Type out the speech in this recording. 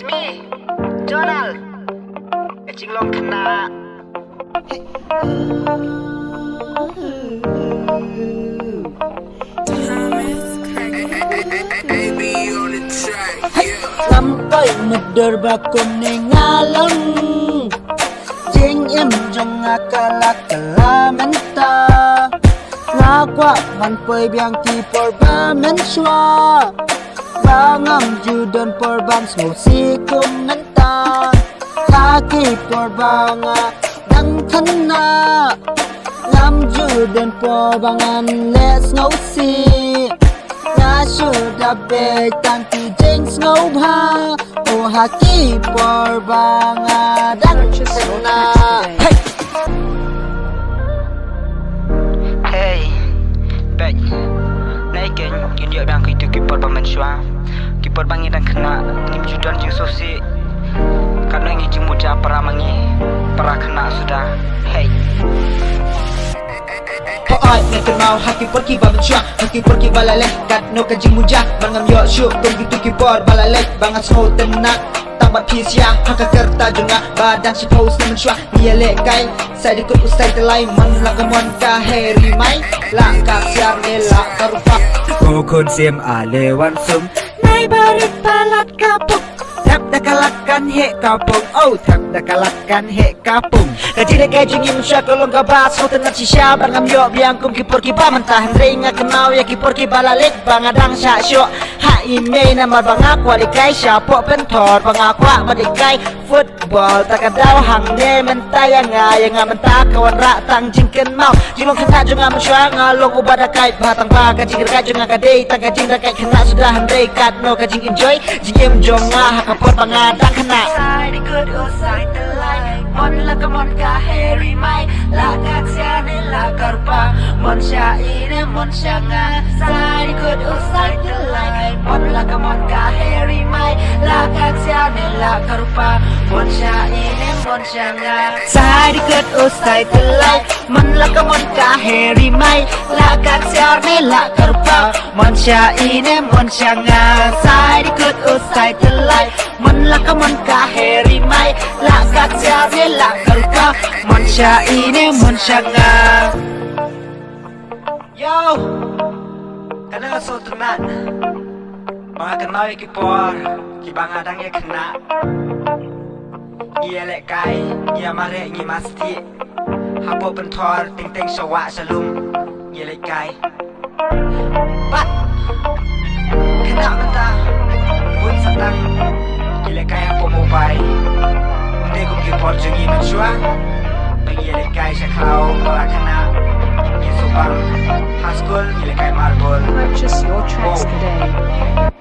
me, Donald. Kacing long kena. Sampai meder bakun nengalang Jing im jong akalak kalamenta Ngakwa man poi biang ti porba mensua Bangam judan porban smusi kumenta Kaki porbanga dang kena Ngam judan porbangan les ngausi Sudah betan ti jeng snow ha O haki porbanga dan kena. Hey, baik. Naikin yun bang itu kipor pamensua. Kipor bangi dan kena ngim judan jeng sosi. Karena ngi jeng muda para mangi para kena sudah. Hey. Hoai ngeken mau haki porki babensua haki porki balalek kat no kajing muja bangam yo syuk kong gitu kipor balalek bangat snow tenak tambat pisya haka kerta junga badan si paus na mensua niele kai sai dikut usai telai man lagamon ka heri mai la ka siar nela karupa Kukun sim alewan sum Nai barit balat kapuk Tap dakalakan he kapung Oh tap dakalakan he kapung Kajile kajing im sya kolong kabas ho tenat si sya bangam yo biang kum kipor ki ba mentah hendrei nga kenau ya kipor ki balalek bangadang sya syok ha ime nama bangakwa dikai sya pok pentor bangakwa madikai football takadaw hang ne mentaya nga ya nga mentah kawan rak tang jingken mau jilong kena junga mensua ngalong ubada kait batang ba kajing gerkai junga kadei tang kajing dakai kena sudah hendrei kat no kajing enjoy jingem jonga hakapot bangadang kena Side good or side the line. Mon la ka mon ka heri mai. La ka tsiane la karpa. Mon sha ine mon sha nga. Side good or side the line. Mon la ka mon ka heri mai. La ka tsiane la karpa. Mon sha ine mon sha nga. Side good or side the line. Man la ka mon ka heri mai. La ka tsiane la karpa. Mon sha ine mon sha nga. Side good or side the line. Man la ka mon ka heri mai. La ka tsiane la karpa. Mon sha ine mon sha nga. Yo, kana so tenan. Mga kenal kipor, kibangadang ya kena. Ia lek kai, ia mare ngi masti. Hapo bentor ting ting sawak salum. Ia lek kai. Pat. Kena mentah. Pun satang. Ia lek kai hapo mobile. Unde kum kipor jungi mensua. Bagi ia lek kai sakau ora kena. Subang Haskul, Nilai Marbol. Purchase your tracks today.